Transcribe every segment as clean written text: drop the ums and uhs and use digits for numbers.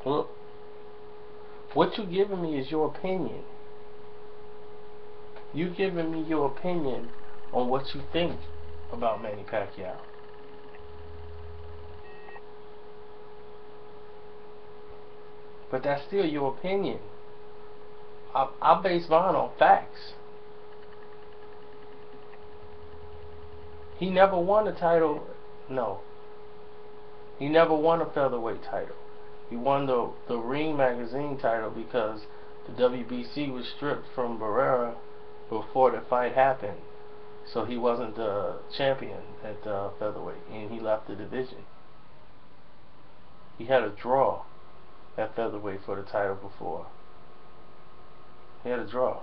Well, what you giving me is your opinion. You giving me your opinion on what you think about Manny Pacquiao. But that's still your opinion. I base mine on facts. He never won a title. No. He never won a featherweight title. He won the Ring magazine title because the WBC was stripped from Barrera before the fight happened. So he wasn't the champion at featherweight, and he left the division. He had a draw at featherweight for the title before. He had a draw.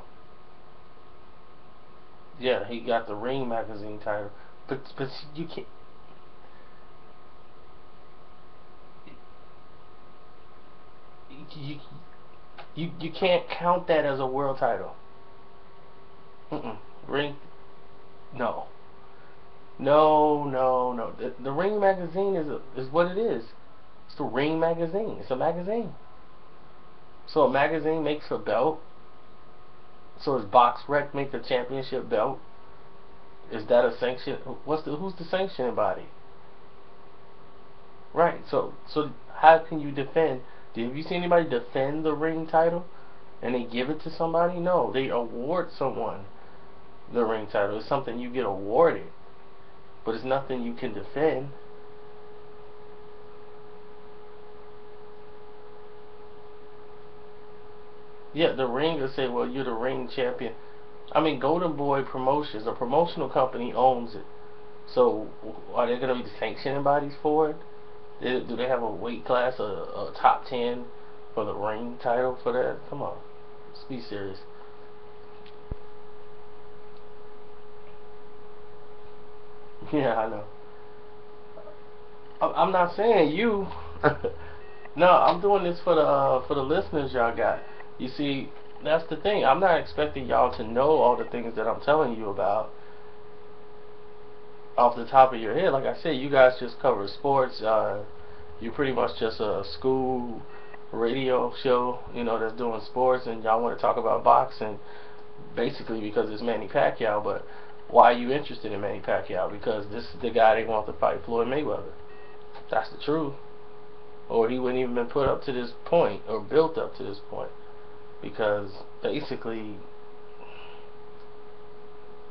Yeah, he got the Ring magazine title, but you can't. You can't count that as a world title. Ring, no, no. The Ring magazine is what it is. It's the Ring magazine. It's a magazine. So a magazine makes a belt. So does BoxRec make a championship belt? Is that a sanction? Who's the sanctioning body? Right. So how can you defend? Have you seen anybody defend the Ring title and they give it to somebody? No, they award someone the Ring title. It's something you get awarded, but it's nothing you can defend. Yeah, the Ring will say, well, you're the Ring champion. I mean, Golden Boy Promotions, a promotional company, owns it. So are they going to be the sanctioning bodies for it? Do they have a weight class, a top 10 for the Ring title for that? Come on, let's be serious. Yeah, I know. I'm not saying you. No, I'm doing this for the listeners y'all got. You see, that's the thing. I'm not expecting y'all to know all the things that I'm telling you about off the top of your head. Like I said, you guys just cover sports. You're pretty much just a school radio show, that's doing sports, and y'all want to talk about boxing, basically because it's Manny Pacquiao. But why are you interested in Manny Pacquiao? Because this is the guy they want to fight Floyd Mayweather. That's the truth. Or he wouldn't even been put up to this point, or built up to this point, because basically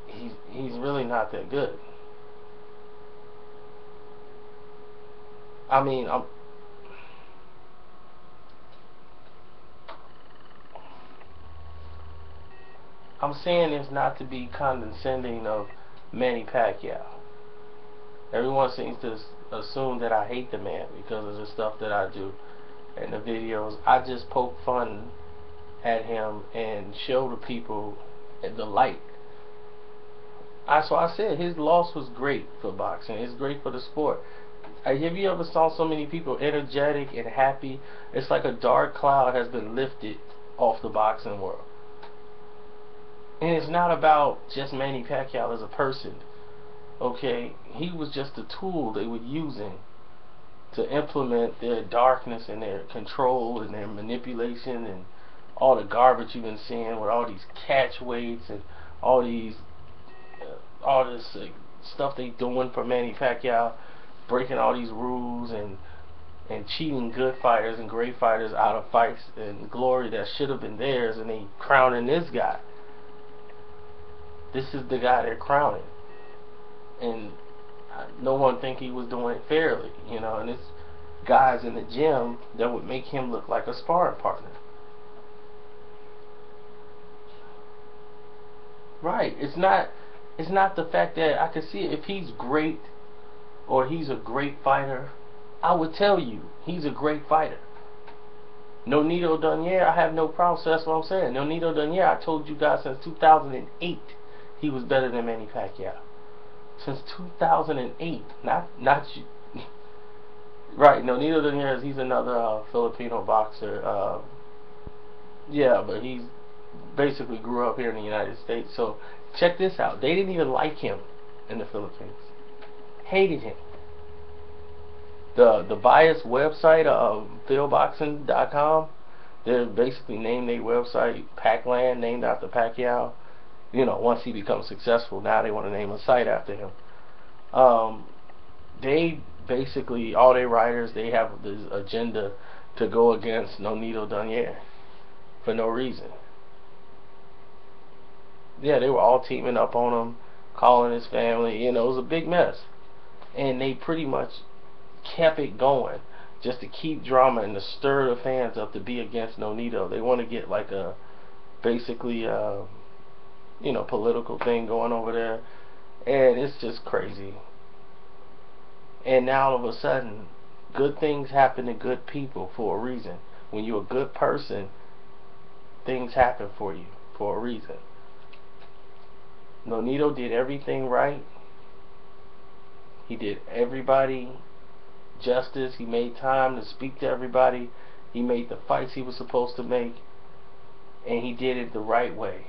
he's really not that good. I mean, I'm saying this not to be condescending of Manny Pacquiao. Everyone seems to assume that I hate the man because of the stuff that I do and the videos. I just poke fun at him and show the people the light. So I said his loss was great for boxing. It's great for the sport. Have you ever saw so many people energetic and happy? It's like a dark cloud has been lifted off the boxing world. And it's not about just Manny Pacquiao as a person. Okay, he was just a tool they were using to implement their darkness and their control and their manipulation and all the garbage you've been seeing with all these catch weights and all these all this stuff they doing for Manny Pacquiao, breaking all these rules and cheating good fighters and great fighters out of fights and glory that should have been theirs, and they crowning this guy. This is the guy they're crowning, and no one think he was doing it fairly, and it's guys in the gym that would make him look like a sparring partner. Right. It's not the fact that I can see if he's great or he's a great fighter. I would tell you he's a great fighter. Nonito Donaire, I have no problem. So that's what I'm saying. Nonito Donaire, I told you guys since 2008 he was better than Manny Pacquiao. Since 2008, not you. Right. Nonito Donaire, he's another Filipino boxer. Yeah, but he's basically grew up here in the United States. So check this out. They didn't even like him in the Philippines. Hated him. The biased website philboxing.com. They basically named their website Packland, named after Pacquiao. You know, once he becomes successful, now they want to name a site after him. They basically, all their writers, they have this agenda to go against Nonito Donaire for no reason. Yeah, they were all teaming up on him, calling his family. You know, it was a big mess. And they pretty much kept it going just to keep drama and to stir the fans up to be against Nonito. They want to get like a basically you know, political thing going over there, and it's just crazy. And now all of a sudden, good things happen to good people for a reason. When you're a good person, things happen for you for a reason. Nonito did everything right. He did everybody justice. He made time to speak to everybody. He made the fights he was supposed to make, and he did it the right way.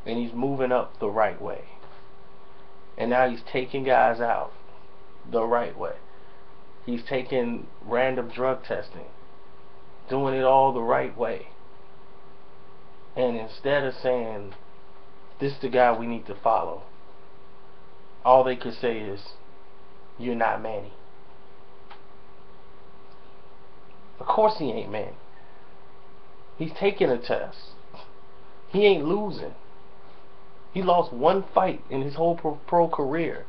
And he's moving up the right way. And now he's taking guys out the right way. He's taking random drug testing, doing it all the right way. And instead of saying, this is the guy we need to follow, all they could say is, you're not Manny. Of course he ain't Manny. He's taking a test. He ain't losing. He lost one fight in his whole pro career.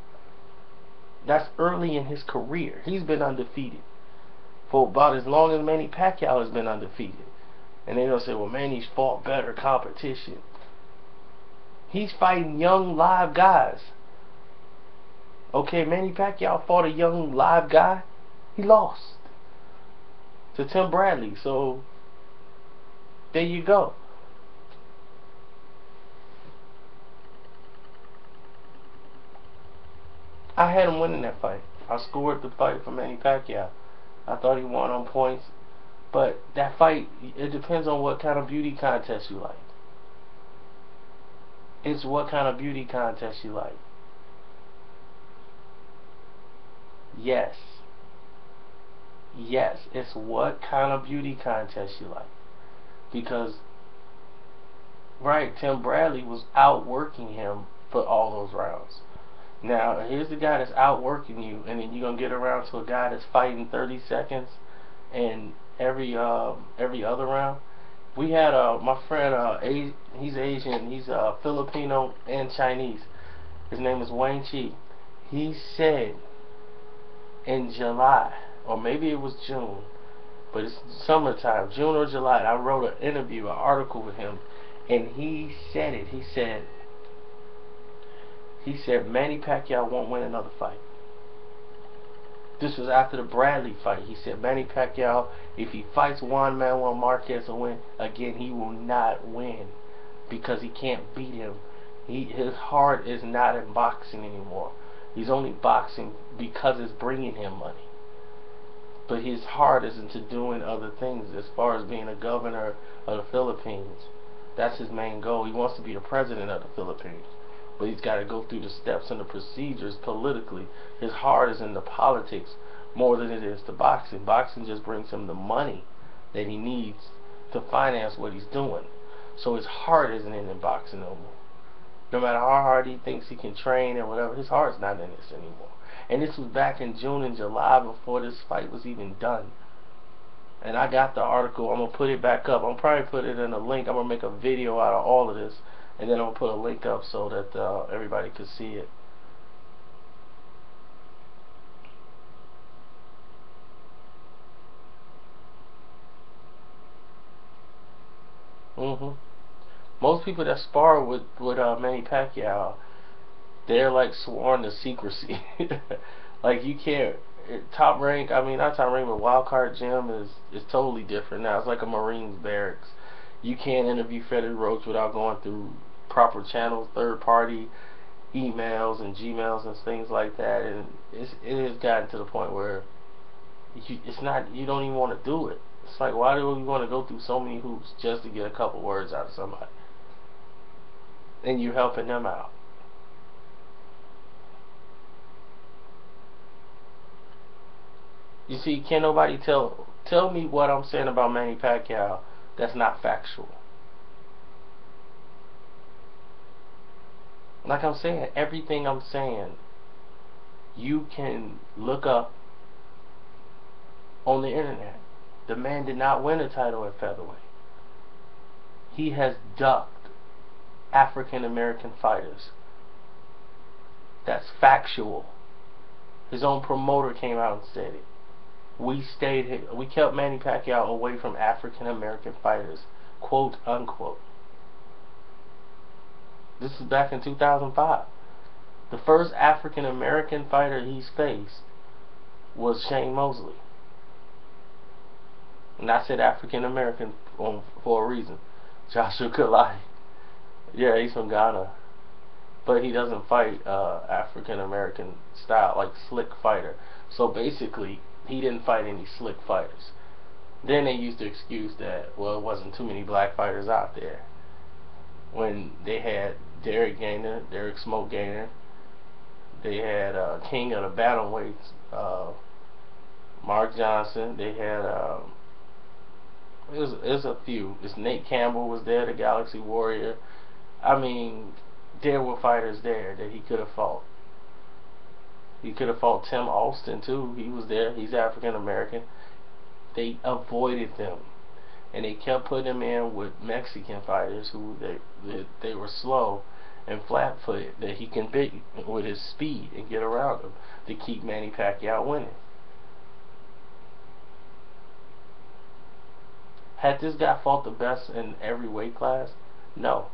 That's early in his career. He's been undefeated for about as long as Manny Pacquiao has been undefeated. And they're going to say, well, Manny's fought better competition. He's fighting young, live guys. Okay, Manny Pacquiao fought a young, live guy. He lost to Tim Bradley. So, there you go. I had him winning that fight. I scored the fight for Manny Pacquiao. I thought he won on points. But that fight, it depends on what kind of beauty contest you like. It's what kind of beauty contest you like. Yes. Yes, it's what kind of beauty contest you like. Because, right, Tim Bradley was outworking him for all those rounds. Now, here's the guy that's outworking you, and then you're going to get around to a guy that's fighting 30 seconds and every other round. We had my friend, he's Asian, he's Filipino and Chinese. His name is Wayne Chi. He said in July, or maybe it was June, but it's summertime, June or July, I wrote an interview, an article with him, and he said it. He said Manny Pacquiao won't win another fight. This was after the Bradley fight. He said Manny Pacquiao, if he fights Juan Manuel Marquez and win again, he will not win because he can't beat him. His heart is not in boxing anymore. He's only boxing because it's bringing him money. But his heart is into doing other things as far as being a governor of the Philippines. That's his main goal. He wants to be the president of the Philippines. But he's got to go through the steps and the procedures politically. His heart is in the politics more than it is to boxing. Boxing just brings him the money that he needs to finance what he's doing. So his heart isn't in boxing no more. No matter how hard he thinks he can train or whatever, his heart's not in this anymore. And this was back in June and July before this fight was even done. And I got the article. I'm going to put it back up. I'm probably put it in a link. I'm going to make a video out of all of this. And then I'm going to put a link up so that everybody could see it. Most people that spar with Manny Pacquiao, they're like sworn to secrecy. Like you can't, Top Rank, I mean not Top Rank, but Wild Card Gym is totally different now. It's like a Marines barracks. You can't interview Freddie Roach without going through proper channels, third party emails and Gmails and things like that, and it has gotten to the point where you don't even want to do it. It's like, why do we want to go through so many hoops just to get a couple words out of somebody? And you're helping them out. You see, can't nobody tell Tell me what I'm saying about Manny Pacquiao that's not factual. Like I'm saying, everything I'm saying, you can look up on the internet. The man did not win a title at featherweight. He has ducked African American fighters. That's factual. His own promoter came out and said it. We kept Manny Pacquiao away from African American fighters, quote unquote. This is back in 2005. The first African American fighter he's faced was Shane Mosley. And I said African American for a reason. Joshua Kalai. Yeah, he's from Ghana. But he doesn't fight African American style, like slick fighter. So basically, he didn't fight any slick fighters. Then they used to excuse that, well, it wasn't too many black fighters out there. When they had Derek Smoke Gaynor, they had King of the Bantamweights, Mark Johnson. They had it was a few. This Nate Campbell was there, the Galaxy Warrior. I mean, there were fighters there that he could have fought. He could have fought Tim Alston too. He was there. He's African American. They avoided them, and they kept putting him in with Mexican fighters who they were slow and flat-footed, that he can beat with his speed and get around them to keep Manny Pacquiao winning. Had this guy fought the best in every weight class? No.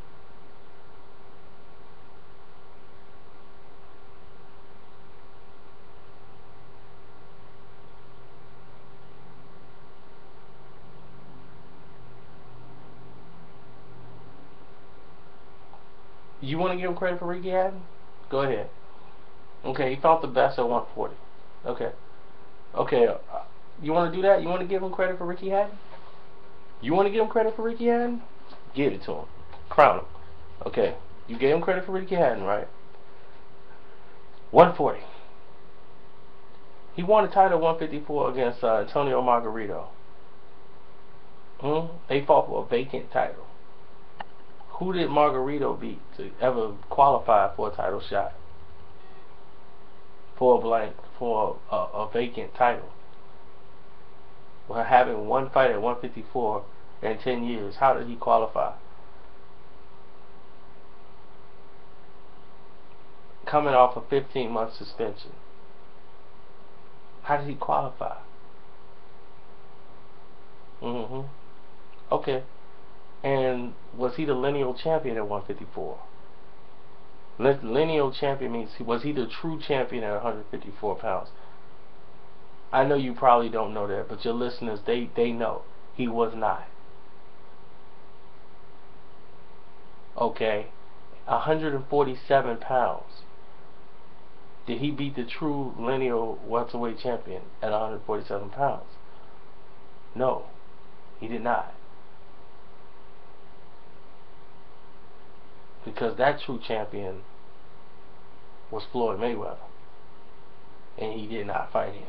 You want to give him credit for Ricky Hatton? Go ahead. Okay, he fought the best at 140. Okay. Okay, you want to do that? You want to give him credit for Ricky Hatton? You want to give him credit for Ricky Hatton? Give it to him. Crown him. Okay, you gave him credit for Ricky Hatton, right? 140. He won the title at 154 against Antonio Margarito. They fought for a vacant title. Who did Margarito beat to ever qualify for a title shot? For a vacant title. Well, having one fight at 154 in 10 years, how did he qualify? Coming off a 15-month suspension. How did he qualify? Okay. And was he the lineal champion at 154? Lineal champion means, was he the true champion at 154 pounds? I know you probably don't know that, but your listeners, they know. He was not. Okay. 147 pounds. Did he beat the true lineal welterweight champion at 147 pounds? No, he did not. Because that true champion was Floyd Mayweather, and he did not fight him.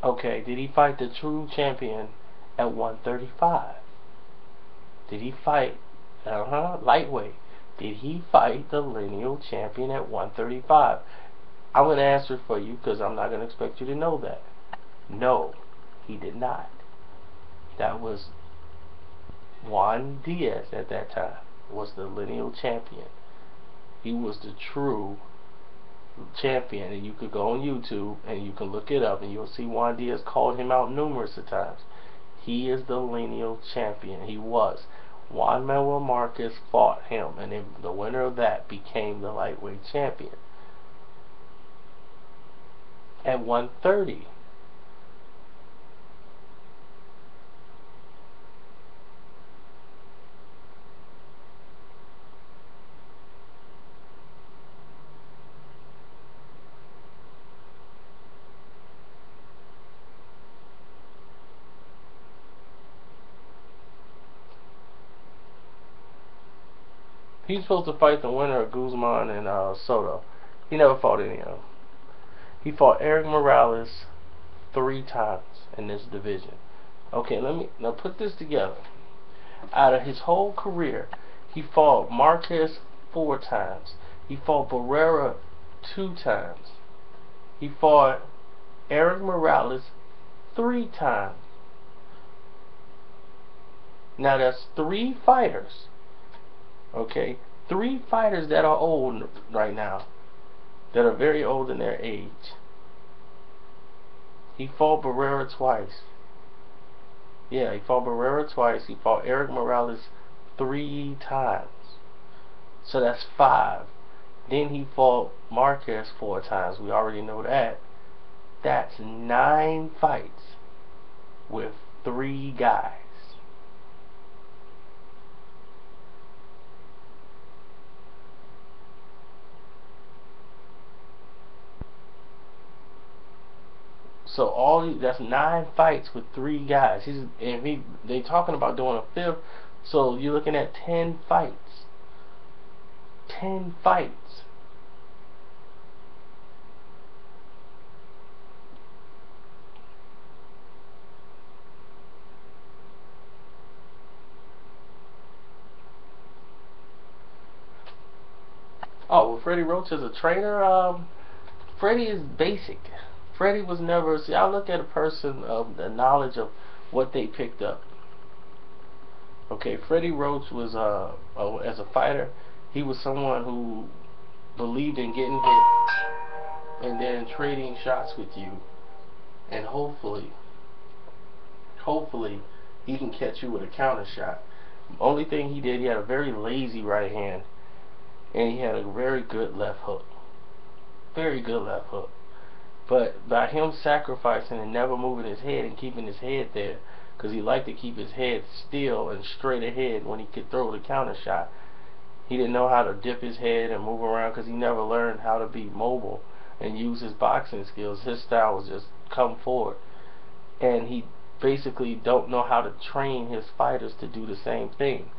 Okay, did he fight the true champion at 135? Did he fight, lightweight? Did he fight the lineal champion at 135? I'm going to answer for you because I'm not going to expect you to know that. No, he did not. That was Juan Diaz at that time, was the lineal champion. He was the true champion, and you could go on YouTube and you can look it up and you'll see Juan Diaz called him out numerous of times. He is the lineal champion. He was. Juan Manuel Marquez fought him, and then the winner of that became the lightweight champion at 130. He's supposed to fight the winner of Guzman and Soto. He never fought any of them. He fought Eric Morales 3 times in this division. Okay, let me now put this together. Out of his whole career, he fought Marquez 4 times. He fought Barrera 2 times. He fought Eric Morales 3 times. Now that's 3 fighters. Okay, 3 fighters that are old right now, that are very old in their age. He fought Barrera twice. Yeah, he fought Barrera twice. He fought Eric Morales 3 times. So that's 5. Then he fought Marquez 4 times. We already know that. That's 9 fights with 3 guys. So that's 9 fights with 3 guys. They talking about doing a 5th. So you're looking at 10 fights. 10 fights. Oh, well, Freddie Roach is a trainer. Freddie is basic. Freddie was never. See, I look at a person of the knowledge of what they picked up. Okay, Freddie Roach was as a fighter, he was someone who believed in getting hit and then trading shots with you, and hopefully he can catch you with a counter shot. Only thing he did, he had a very lazy right hand, and he had a very good left hook. Very good left hook. But by him sacrificing and never moving his head and keeping his head there, because he liked to keep his head still and straight ahead when he could throw the counter shot. He didn't know how to dip his head and move around because he never learned how to be mobile and use his boxing skills. His style was just come forward. And he basically don't know how to train his fighters to do the same thing.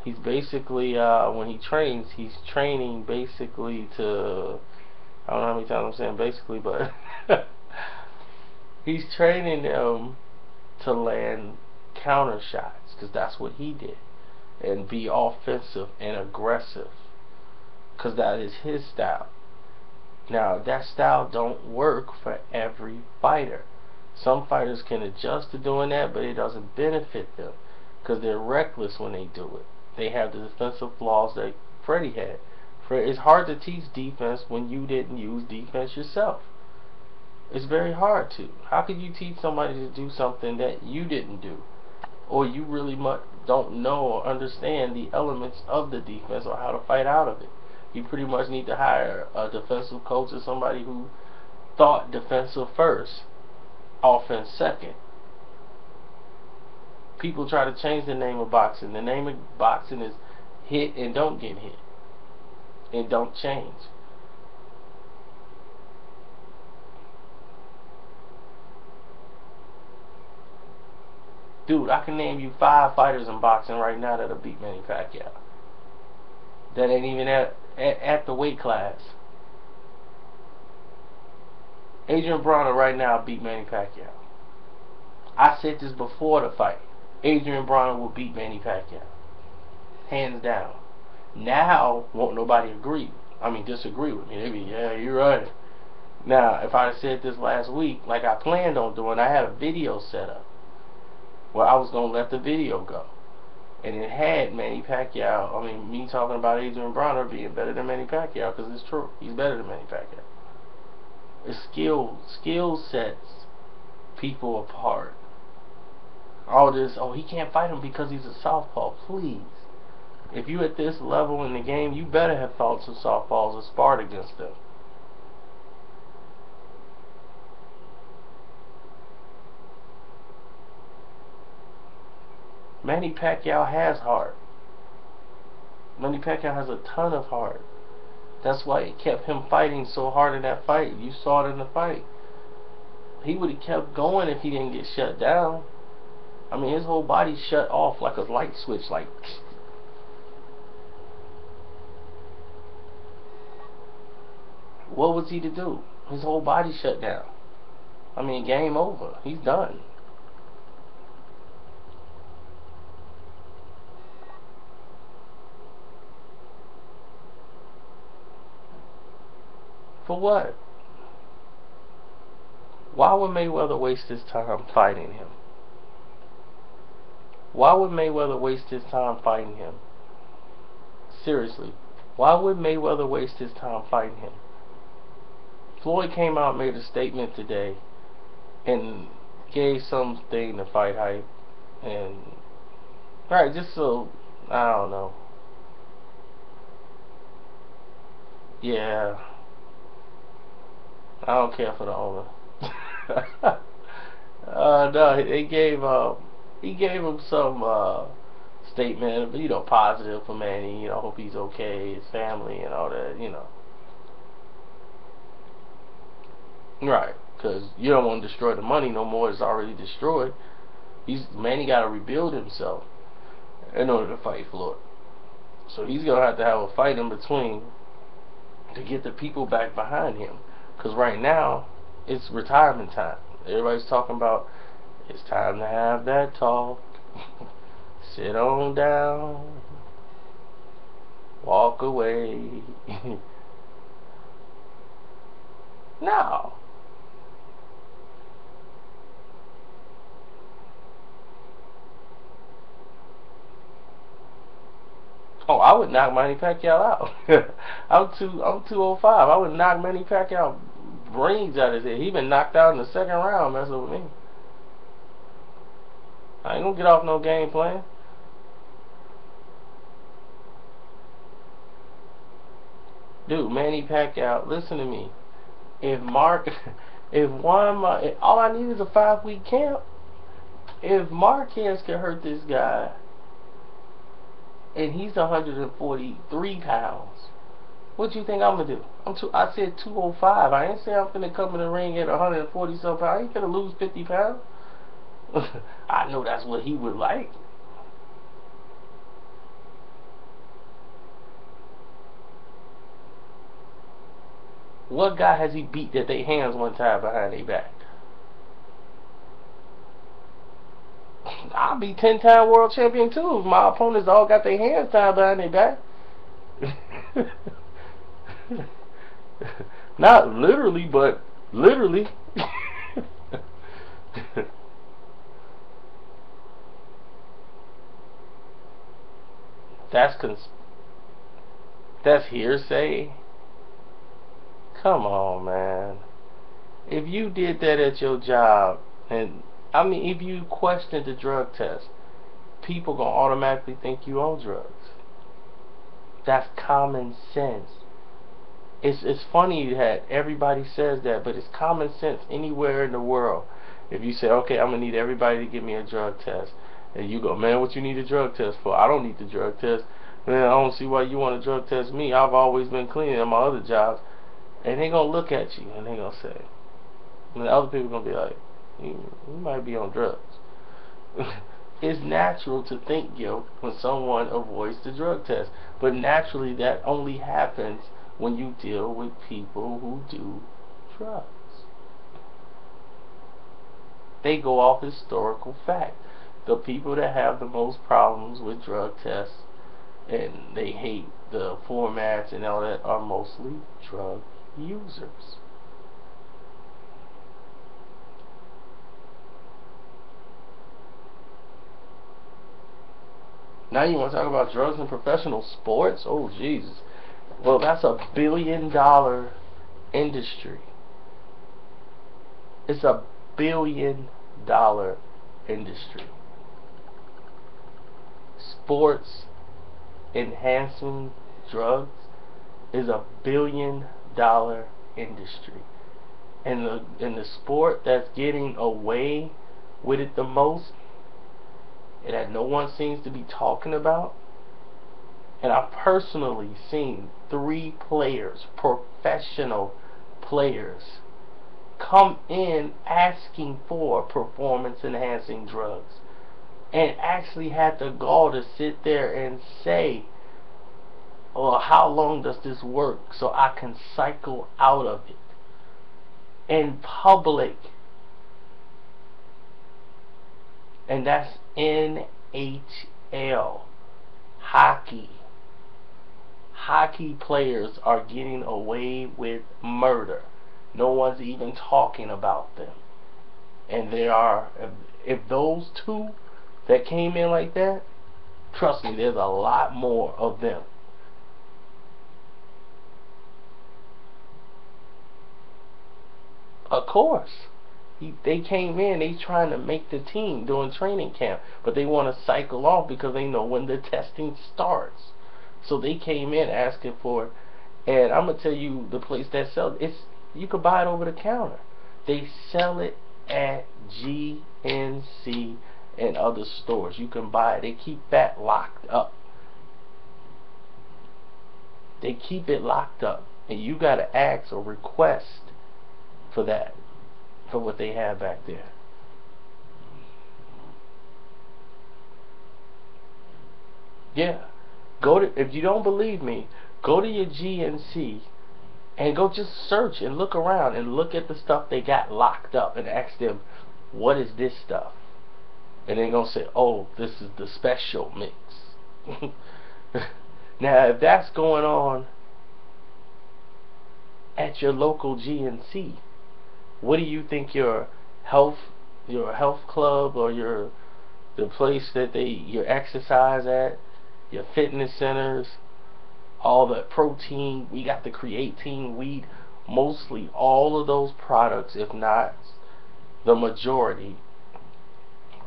He's basically, when he trains, he's training basically to, I don't know how many times I'm saying basically, but he's training them to land counter shots, because that's what he did, and be offensive and aggressive, because that is his style. Now that style don't work for every fighter. Some fighters can adjust to doing that, but it doesn't benefit them because they're reckless when they do it. They have the defensive flaws that Freddie had. It's hard to teach defense when you didn't use defense yourself. It's very hard to. How could you teach somebody to do something that you didn't do, or you really much don't know or understand the elements of the defense or how to fight out of it? You pretty much need to hire a defensive coach or somebody who thought defensive first, offense second. People try to change the name of boxing. The name of boxing is hit and don't get hit, and don't change. Dude, I can name you 5 fighters in boxing right now that'll beat Manny Pacquiao. That ain't even at the weight class. Adrian Broner right now beat Manny Pacquiao. I said this before the fight. Adrian Broner will beat Manny Pacquiao. Hands down. Now, won't nobody disagree with me. They be, yeah, you're right. Now, if I had said this last week, like I planned on doing, I had a video set up where I was going to let the video go. And it had Manny Pacquiao, me talking about Adrian Broner being better than Manny Pacquiao, because it's true. He's better than Manny Pacquiao. It's skill sets people apart. All this, oh, he can't fight him because he's a southpaw. Please. If you at this level in the game, you better have fought some softballs or sparred against them. Manny Pacquiao has heart. Manny Pacquiao has a ton of heart. That's why it kept him fighting so hard in that fight. You saw it in the fight. He would have kept going if he didn't get shut down. His whole body shut off like a light switch, like. What was he to do? His whole body shut down. I mean, game over. He's done. For what? Why would Mayweather waste his time fighting him? Why would Mayweather waste his time fighting him? Seriously. Why would Mayweather waste his time fighting him? Floyd came out and made a statement today and gave something to fight hype. And, right, just so, I don't know. Yeah. I don't care for the owner. No, he gave him some statement, positive for Manny. Hope he's okay, his family, and all that. Right, because you don't want to destroy the money no more. It's already destroyed. Manny got to rebuild himself in order to fight Floyd. So he's gonna have to have a fight in between to get the people back behind him. Because right now, it's retirement time. Everybody's talking about it's time to have that talk. Sit on down. Walk away. No. Oh, I would knock Manny Pacquiao out. I'm 205. I would knock Manny Pacquiao brains out of his head. He been knocked out in the second round messing with me. I ain't gonna get off no game plan. Dude, Manny Pacquiao, listen to me. If all I need is a 5-week camp. If Marquez can hurt this guy, and he's 143 pounds, what you think I'm gonna do? I said 205. I ain't say I'm finna come in the ring at 140 some pounds. I ain't finna lose 50 pounds. I know that's what he would like. What guy has he beat that they hands one time behind their back? I'll be 10-time world champion too if my opponents all got their hands tied behind their back. Not literally, but literally. That's hearsay. Come on, man. If you did that at your job, and I mean, if you questioned the drug test, people gonna automatically think you on drugs. That's common sense. It's funny that everybody says that, but it's common sense anywhere in the world. If you say, okay, I'm gonna need everybody to give me a drug test, and you go, man, what you need a drug test for? I don't need the drug test. Man, I don't see why you want to drug test me. I've always been clean at my other jobs. And they gonna look at you and they gonna say, and the other people gonna be like, you might be on drugs. It's natural to think guilt when someone avoids the drug test, but naturally that only happens when you deal with people who do drugs. They go off historical fact. The people that have the most problems with drug tests and they hate the formats and all that are mostly drug users. Now you want to talk about drugs in professional sports? Oh, Jesus. Well, that's a $1 billion industry. It's a $1 billion industry. Sports enhancing drugs is a $1 billion industry. And the sport that's getting away with it the most, and that no one seems to be talking about, and I've personally seen 3 players, professional players, come in asking for performance enhancing drugs, and actually had the gall to sit there and say, or how long does this work so I can cycle out of it in public. And that's NHL. Hockey. Hockey players are getting away with murder. No one's even talking about them. And there are, if those two that came in like that, trust me, there's a lot more of them. Of course. They came in, they trying to make the team during training camp, but they want to cycle off because they know when the testing starts. So they came in asking for it, and I'm gonna tell you the place that sells it's. You could buy it over the counter. They sell it at GNC and other stores. You can buy it. They keep that locked up. They keep it locked up, and you gotta ask or request for that, for what they have back there. Yeah. Go to, if you don't believe me, go to your GNC and go just search and look around and look at the stuff they got locked up and ask them, what is this stuff? And they're going to say, oh, this is the special mix. Now, if that's going on at your local GNC, what do you think your health club or the place that your exercise at, your fitness centers, all the protein, we got the creatine, wheat, mostly all of those products, if not the majority,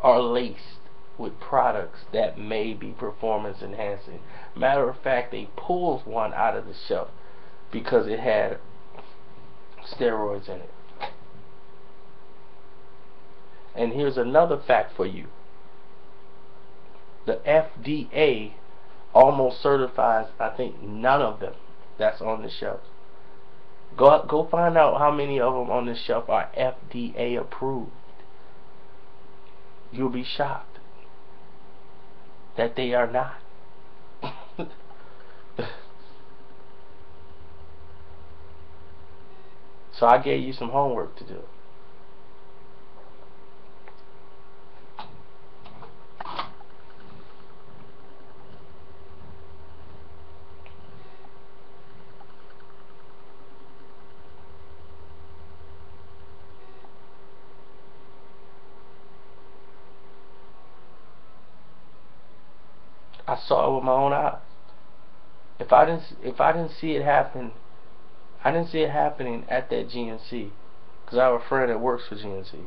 are laced with products that may be performance enhancing. Matter of fact, they pulled one out of the shelf because it had steroids in it. And here's another fact for you. The FDA almost certifies, I think, none of them that's on the shelf. Go find out how many of them on the shelf are FDA approved. You'll be shocked that they are not. So I gave you some homework to do. I saw it with my own eyes. If I didn't see it happen, I didn't see it happening at that GNC, because I have a friend that works for GNC.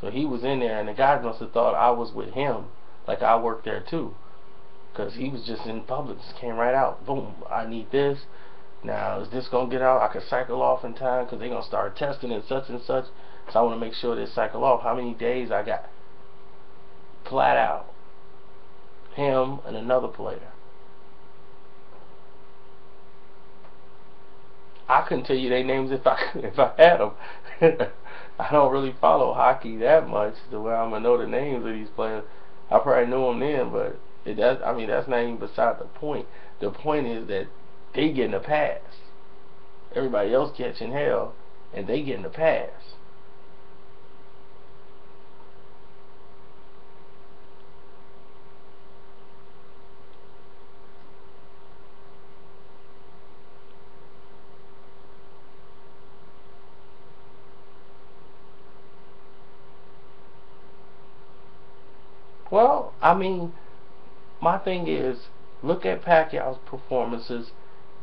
So he was in there, and the guy must have thought I was with him, like I worked there too, because he was just in public, just came right out. Boom! I need this. Now is this gonna get out? I can cycle off in time because they're gonna start testing and such and such. So I want to make sure they cycle off. How many days I got? Flat out. Him and another player. I couldn't tell you their names if I had them. I don't really follow hockey that much to where I'm gonna know the names of these players. I probably knew them then, but I mean that's not even beside the point. The point is that they getting a pass. Everybody else catching hell, and they getting a pass. Well, I mean, my thing is, look at Pacquiao's performances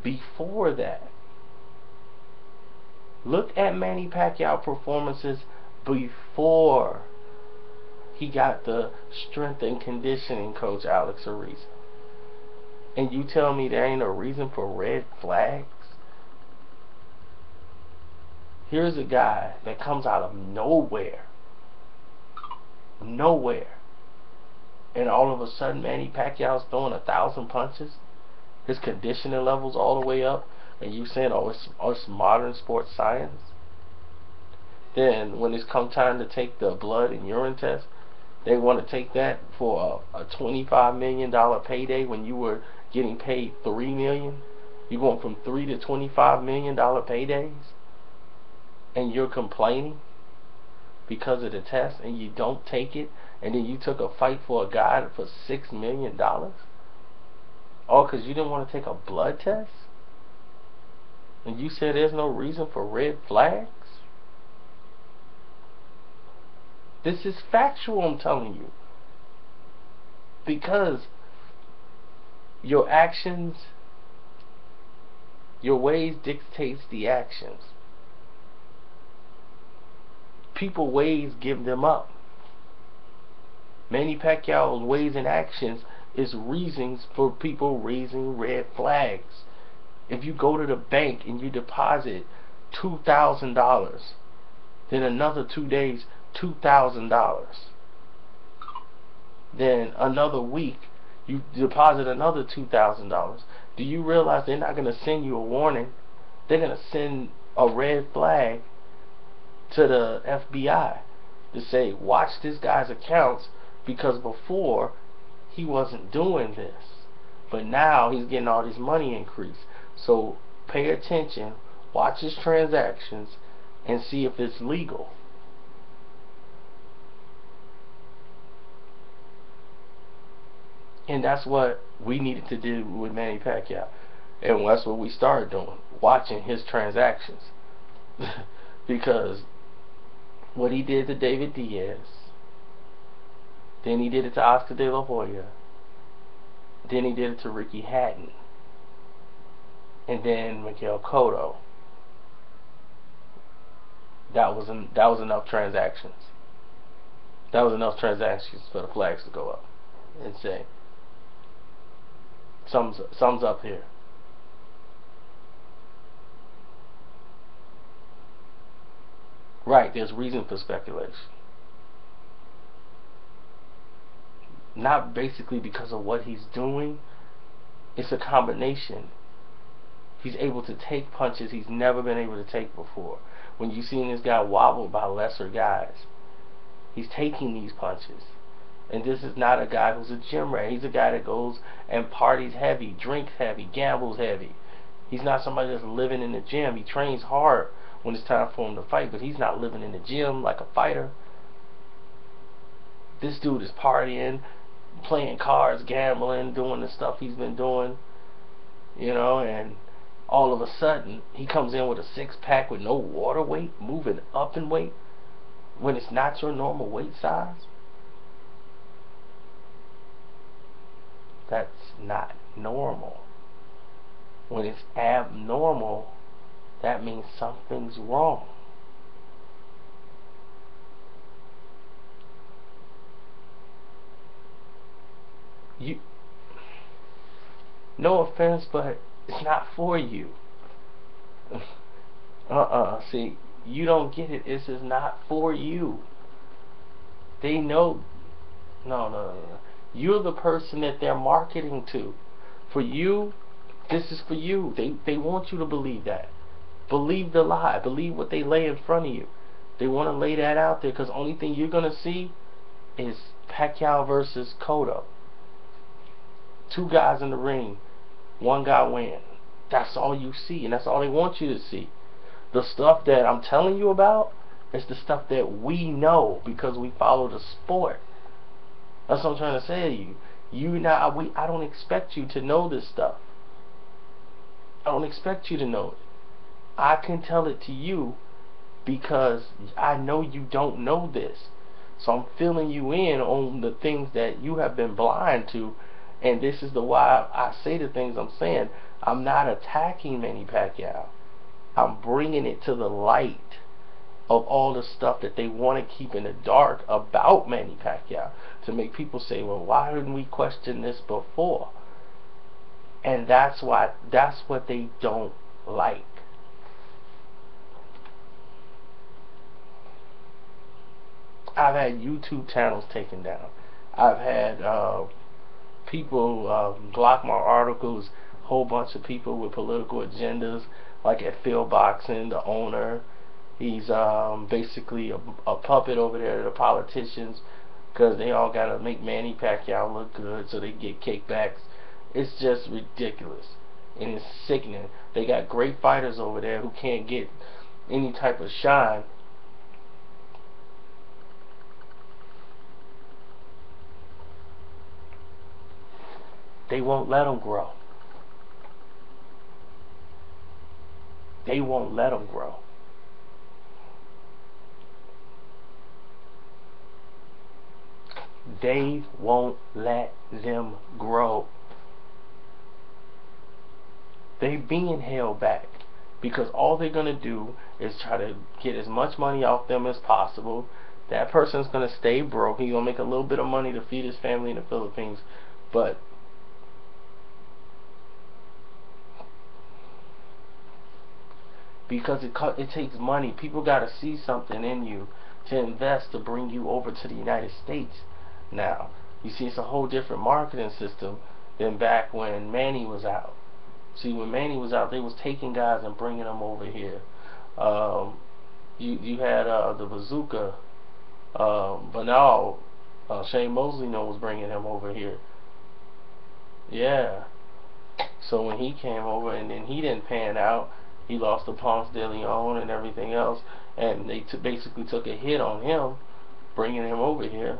before that. Look at Manny Pacquiao performances before he got the strength and conditioning coach Alex Ariza. And you tell me there ain't a reason for red flags? Here's a guy that comes out of nowhere. Nowhere. And all of a sudden Manny Pacquiao's throwing 1,000 punches. His conditioning levels all the way up. And you saying, oh, it's modern sports science. Then when it's come time to take the blood and urine test, they want to take that for a $25 million payday when you were getting paid $3 million. You're going from $3 to $25 million paydays, and you're complaining because of the test, and you don't take it, and then you took a fight for a guy for $6 million? All because you didn't want to take a blood test? And you said there's no reason for red flags? This is factual, I'm telling you. Because your actions, your ways dictates the actions. People ways give them up. Manny Pacquiao's ways and actions is reasons for people raising red flags. If you go to the bank and you deposit $2,000, then another 2 days, $2,000. Then another week, you deposit another $2,000. Do you realize they're not going to send you a warning? They're going to send a red flag to the FBI to say, watch this guy's accounts, because before he wasn't doing this, but now he's getting all this money increase. So pay attention, watch his transactions, and see if it's legal. And that's what we needed to do with Manny Pacquiao. And that's what we started doing, watching his transactions. Because what he did to David Diaz, then he did it to Oscar De La Hoya, then he did it to Ricky Hatton, and then Miguel Cotto. That was enough transactions. That was enough transactions for the flags to go up and say, sums up here. Right, there's reason for speculation. Not basically because of what he's doing. It's a combination. He's able to take punches he's never been able to take before. When you've seen this guy wobbled by lesser guys, he's taking these punches. And this is not a guy who's a gym rat. He's a guy that goes and parties heavy, drinks heavy, gambles heavy. He's not somebody that's living in the gym. He trains hard when it's time for him to fight, but he's not living in the gym like a fighter. This dude is partying, playing cards, gambling, doing the stuff he's been doing, you know, and all of a sudden he comes in with a six-pack with no water weight, moving up in weight when it's not your normal weight size. That's not normal. When it's abnormal, that means something's wrong. No offense, but it's not for you. See, you don't get it. This is not for you. They know. No. You're the person that they're marketing to. For you, this is for you. They want you to believe that. Believe the lie. Believe what they lay in front of you. They want to lay that out there, because the only thing you're going to see is Pacquiao versus Cotto. Two guys in the ring. One guy wins. That's all you see, and that's all they want you to see. The stuff that I'm telling you about is the stuff that we know because we follow the sport. That's what I'm trying to say to you. I don't expect you to know this stuff. I don't expect you to know it. I can tell it to you because I know you don't know this. So I'm filling you in on the things that you have been blind to, and this is the why I say the things I'm saying. I'm not attacking Manny Pacquiao. I'm bringing it to the light of all the stuff that they want to keep in the dark about Manny Pacquiao, to make people say, well, why didn't we question this before? And that's what they don't like. I've had YouTube channels taken down. I've had people block my articles. A whole bunch of people with political agendas, like at Phil Boxing, the owner. He's basically a puppet over there to the politicians, because they all got to make Manny Pacquiao look good so they get kickbacks. It's just ridiculous, and it's sickening. They got great fighters over there who can't get any type of shine. They won't let them grow. They won't let them grow. They won't let them grow. They being held back because all they're going to do is try to get as much money off them as possible. That person's going to stay broke. He's going to make a little bit of money to feed his family in the Philippines, but because it takes money, people got to see something in you to invest to bring you over to the United States. Now, you see, it's a whole different marketing system than back when Manny was out. See, when Manny was out, they was taking guys and bringing them over here. You had the Bazooka, but now Shane Mosley was bringing him over here. Yeah. So when he came over and then he didn't pan out, he lost to Ponce de Leon and everything else, and they basically took a hit on him, bringing him over here.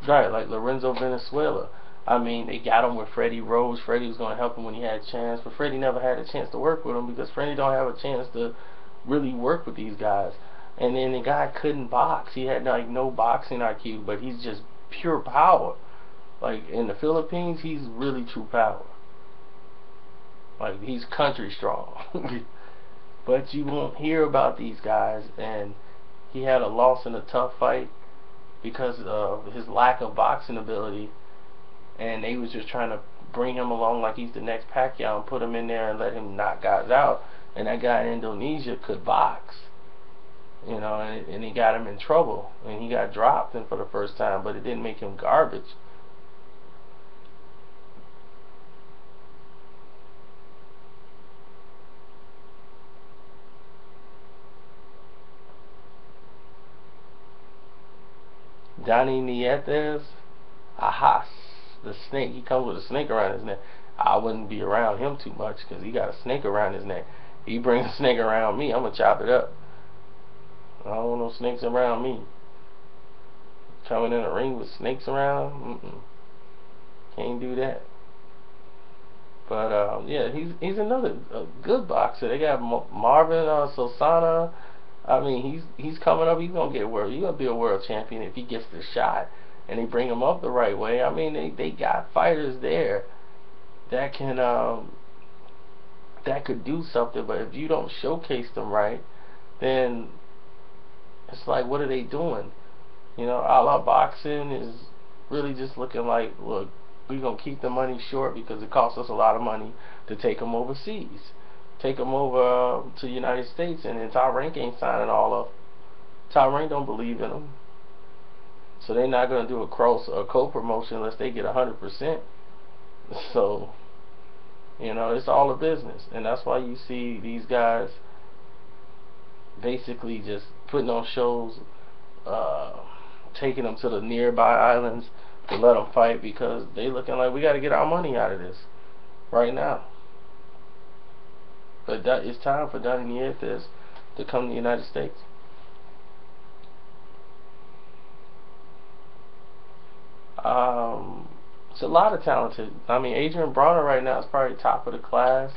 Right, like Lorenzo Venezuela. I mean, they got him with Freddie Rose. Freddie was going to help him when he had a chance, but Freddie never had a chance to work with him because Freddie don't have a chance to really work with these guys. And then the guy couldn't box. He had like no boxing IQ, but he's just pure power. Like in the Philippines, he's really true power. Like he's country strong. But you won't hear about these guys, and he had a loss in a tough fight because of his lack of boxing ability, and they was just trying to bring him along like he's the next Pacquiao and put him in there and let him knock guys out. And that guy in Indonesia could box, and he got him in trouble, and he got dropped in for the first time, but it didn't make him garbage. Donnie Nietes, Ahas, the snake. He comes with a snake around his neck. I wouldn't be around him too much because he got a snake around his neck. He brings a snake around me, I'm going to chop it up. I don't want no snakes around me. Coming in a ring with snakes around, can't do that. But yeah, he's another good boxer. They got Marvin Sosana. I mean, he's coming up. He's gonna get world. He's gonna be a world champion if he gets the shot, and they bring him up the right way. I mean, they got fighters there that can that could do something. But if you don't showcase them right, then it's like, what are they doing? A la boxing is really just looking like, look, we're gonna keep the money short because it costs us a lot of money to take them overseas. Take them over to the United States, and then Top Rank ain't signing all of them. Top Rank don't believe in them, so they're not going to do a co-promotion unless they get 100%. So, it's all a business, and that's why you see these guys basically just putting on shows, taking them to the nearby islands to let them fight because they looking like we got to get our money out of this right now. But it's time for Donnie Nietes to come to the United States. It's a lot of talented. I mean, Adrian Bronner right now is probably top of the class.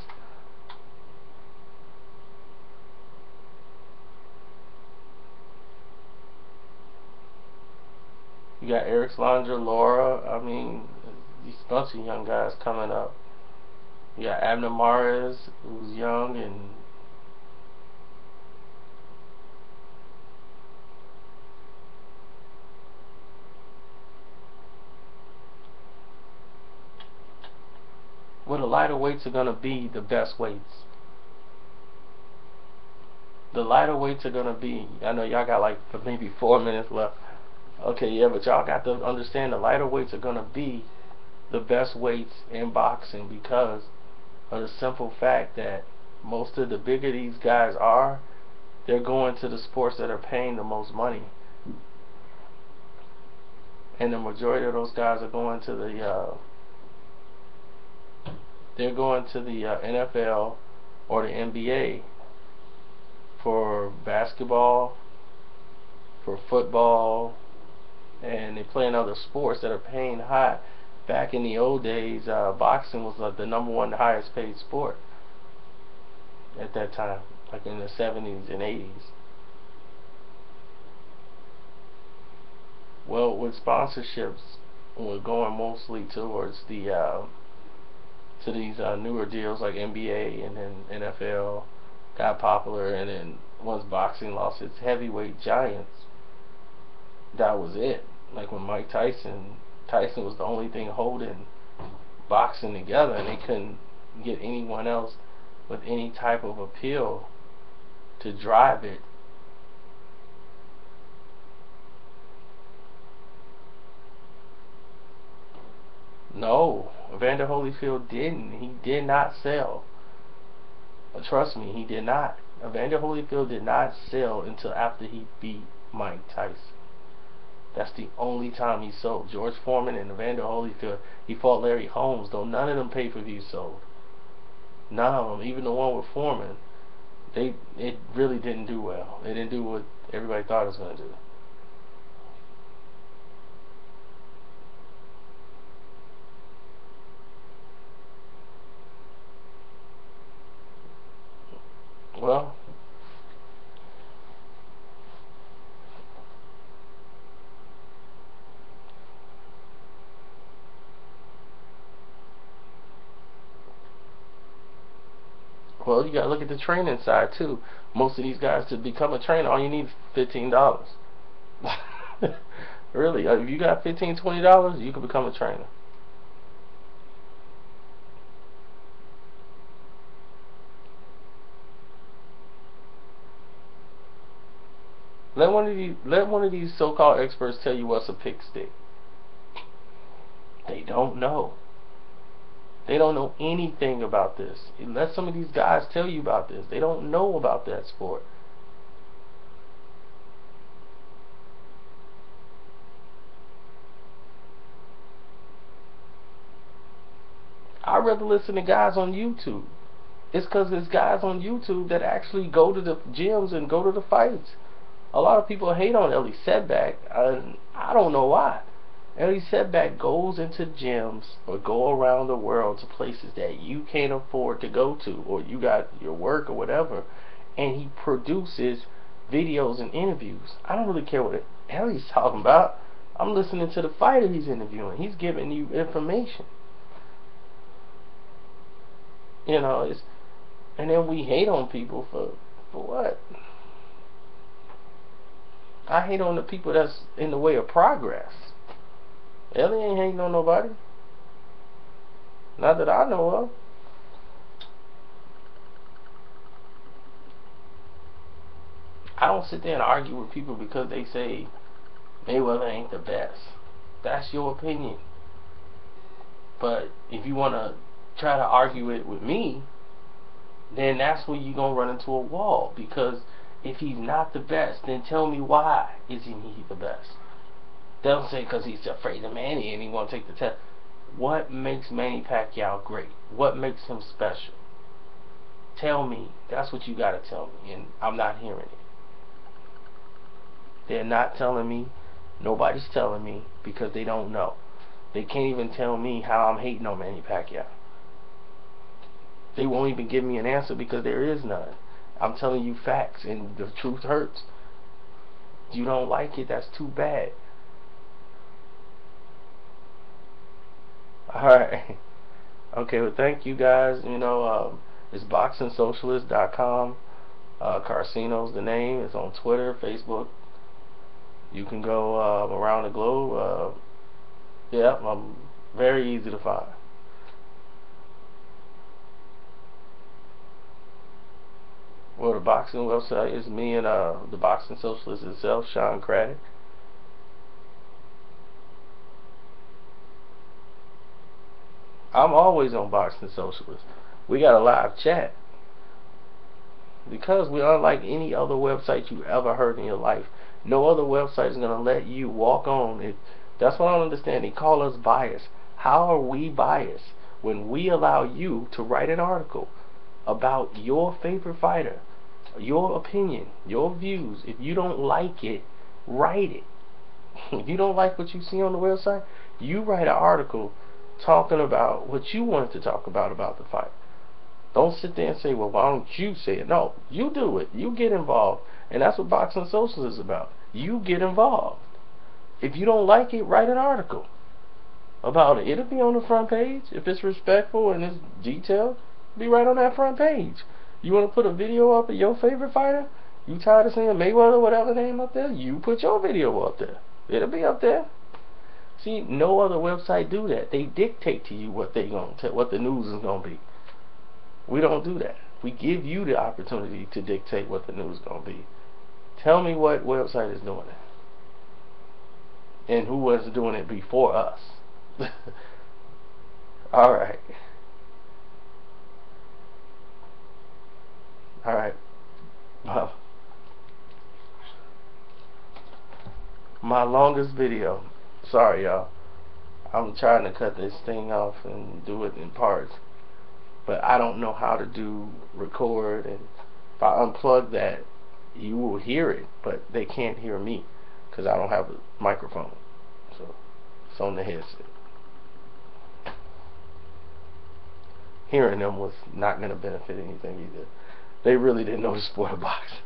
You got Eric Slander, Laura. I mean, these bunch of young guys coming up. You got Abner Mares, who's young, and well, the lighter weights are gonna be the best weights. The lighter weights are gonna be. I know y'all got like maybe 4 minutes left. Okay, yeah, but y'all got to understand the lighter weights are gonna be the best weights in boxing because of the simple fact that Most of the bigger these guys are, they're going to the sports that are paying the most money. And the majority of those guys are going to the NFL or the NBA for basketball, for football, and they play in other sports that are paying high. Back in the old days, boxing was like the #1 highest paid sport at that time, like in the 70s and 80s. Well, with sponsorships, we're going mostly towards the to these newer deals like NBA, and then NFL got popular, and then once boxing lost its heavyweight giants, that was it. Like when Tyson was the only thing holding boxing together, and they couldn't get anyone else with any type of appeal to drive it. No, Evander Holyfield didn't. He did not sell. Trust me, he did not. Evander Holyfield did not sell until after he beat Mike Tyson. That's the only time he sold. George Foreman and Evander Holyfield, he fought Larry Holmes, though none of them pay-per-views sold. None of them, even the one with Foreman, it really didn't do well. It didn't do what everybody thought it was going to do. Well, you gotta look at the training side too. Most of these guys, to become a trainer, all you need is $15. Really, if you got $15, $20, you can become a trainer. Let one of these so-called experts tell you what's a pick stick. They don't know. They don't know anything about this. Let some of these guys tell you about this. They don't know about that sport. I'd rather listen to guys on YouTube. It's because there's guys on YouTube that actually go to the gyms and go to the fights. A lot of people hate on Ellie Setback. I don't know why. Ellie Setback goes into gyms or go around the world to places that you can't afford to go to, or you got your work or whatever, and he produces videos and interviews. I don't really care what Ellie's talking about. I'm listening to the fighter he's interviewing. He's giving you information. And then we hate on people for what? I hate on the people that's in the way of progress. Ellie ain't hating on nobody. Not that I know of. I don't sit there and argue with people because they say Mayweather ain't the best. That's your opinion. But if you want to try to argue it with me, then that's where you're going to run into a wall. Because if he's not the best, then tell me why isn't he the best? They'll say because he's afraid of Manny and he won't take the test. What makes Manny Pacquiao great? What makes him special? Tell me. That's what you got to tell me, and I'm not hearing it. They're not telling me. Nobody's telling me because they don't know. They can't even tell me how I'm hating on Manny Pacquiao. They won't even give me an answer because there is none. I'm telling you facts, and the truth hurts. You don't like it, that's too bad. Alright. Okay, well, thank you guys. It's boxingsocialist.com. Karceno's the name. It's on Twitter, Facebook. You can go around the globe. Yeah, I'm very easy to find. Well, the boxing website is me and the Boxing Socialist itself, Sean Craddock. I'm always on Boxing Socialist. We got a live chat. Because we're unlike any other website you ever heard in your life. No other website is going to let you walk on it. That's what I don't understand. They call us biased. How are we biased when we allow you to write an article about your favorite fighter, your opinion, your views? If you don't like it, write it. If you don't like what you see on the website, you write an article talking about what you wanted to talk about the fight. Don't sit there and say, well, why don't you say it? No, you do it. You get involved. And that's what Boxing Social is about. You get involved. If you don't like it, write an article about it. It'll be on the front page. If it's respectful and it's detailed, it'll be right on that front page. You want to put a video up of your favorite fighter? You tired of seeing Mayweather, whatever name up there? You put your video up there. It'll be up there. See, no other website do that. They dictate to you what what the news is gonna be. We don't do that. We give you the opportunity to dictate what the news is gonna be. Tell me what website is doing it, and who was doing it before us. All right. All right. Well, my longest video. Sorry, y'all. I'm trying to cut this thing off and do it in parts, but I don't know how to do record, and if I unplug that, you will hear it, but they can't hear me because I don't have a microphone. So it's on the headset. Hearing them was not going to benefit anything either. They really didn't know the sport of boxing.